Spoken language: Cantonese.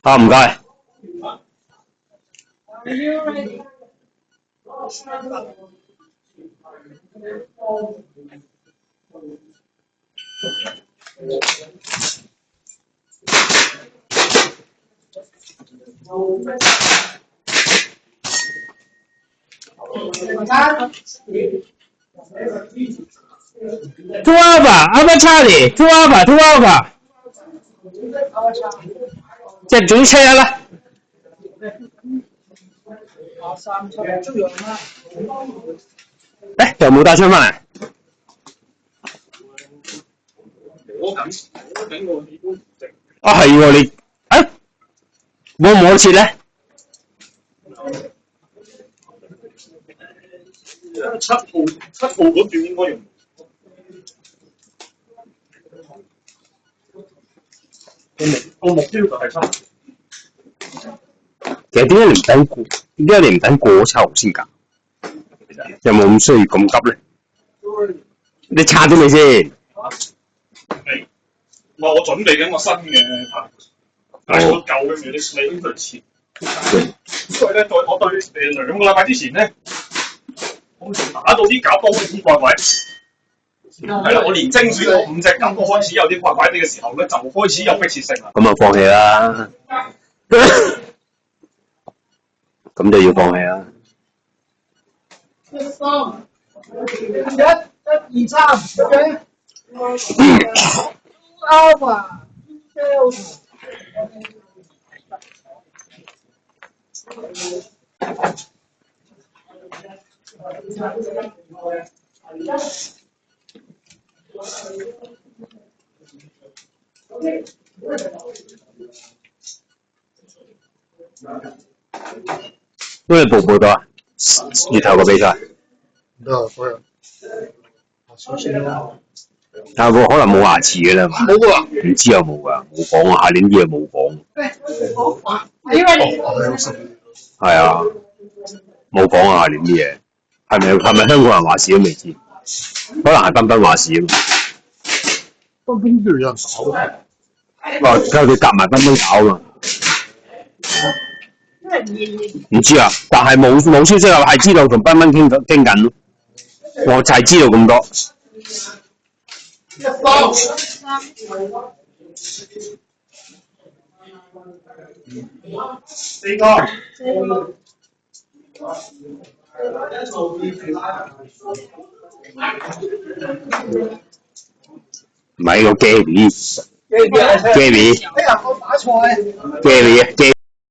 好，唔該。Two alpha, alpha Charlie, two alpha, two alpha， 即係總之車一啦。誒，又冇帶槍翻嚟。啊，係喎，你誒摸唔摸得切咧？7號嗰段應該用。個目標就係7號。其實點解你唔等過7號先㗎？有冇咁需要咁急咧？你拆咗未先？我準備緊個新嘅牌，但係個舊嘅你應該切。所以咧，我對2個禮拜之前咧，我仲打到啲甲都開始怪怪。係啦，我連精選嗰5隻甲都開始有啲怪怪啲嘅時候咧，就開始有迫切性啦。咁就放棄啦。咁就要放棄啦。1、2、3 Alpha因為報到啊，月頭個比賽。小心啦！但係可能冇牙齒嘅啦嘛。冇㗎。唔知有冇㗎，冇講啊，下年啲嘢冇講。係啊，冇講啊，下年啲嘢係咪香港人話事都未知，可能係彬彬話事啊嘛。彬彬都有人搞嘅。佢哋夾埋彬彬搞啊嘛。唔知啊，但係冇消息啊，係知道同彬彬傾緊咯。我就係知道咁多。4個。唔係個 Gary。Gary。哎呀，我打錯啊！ Gary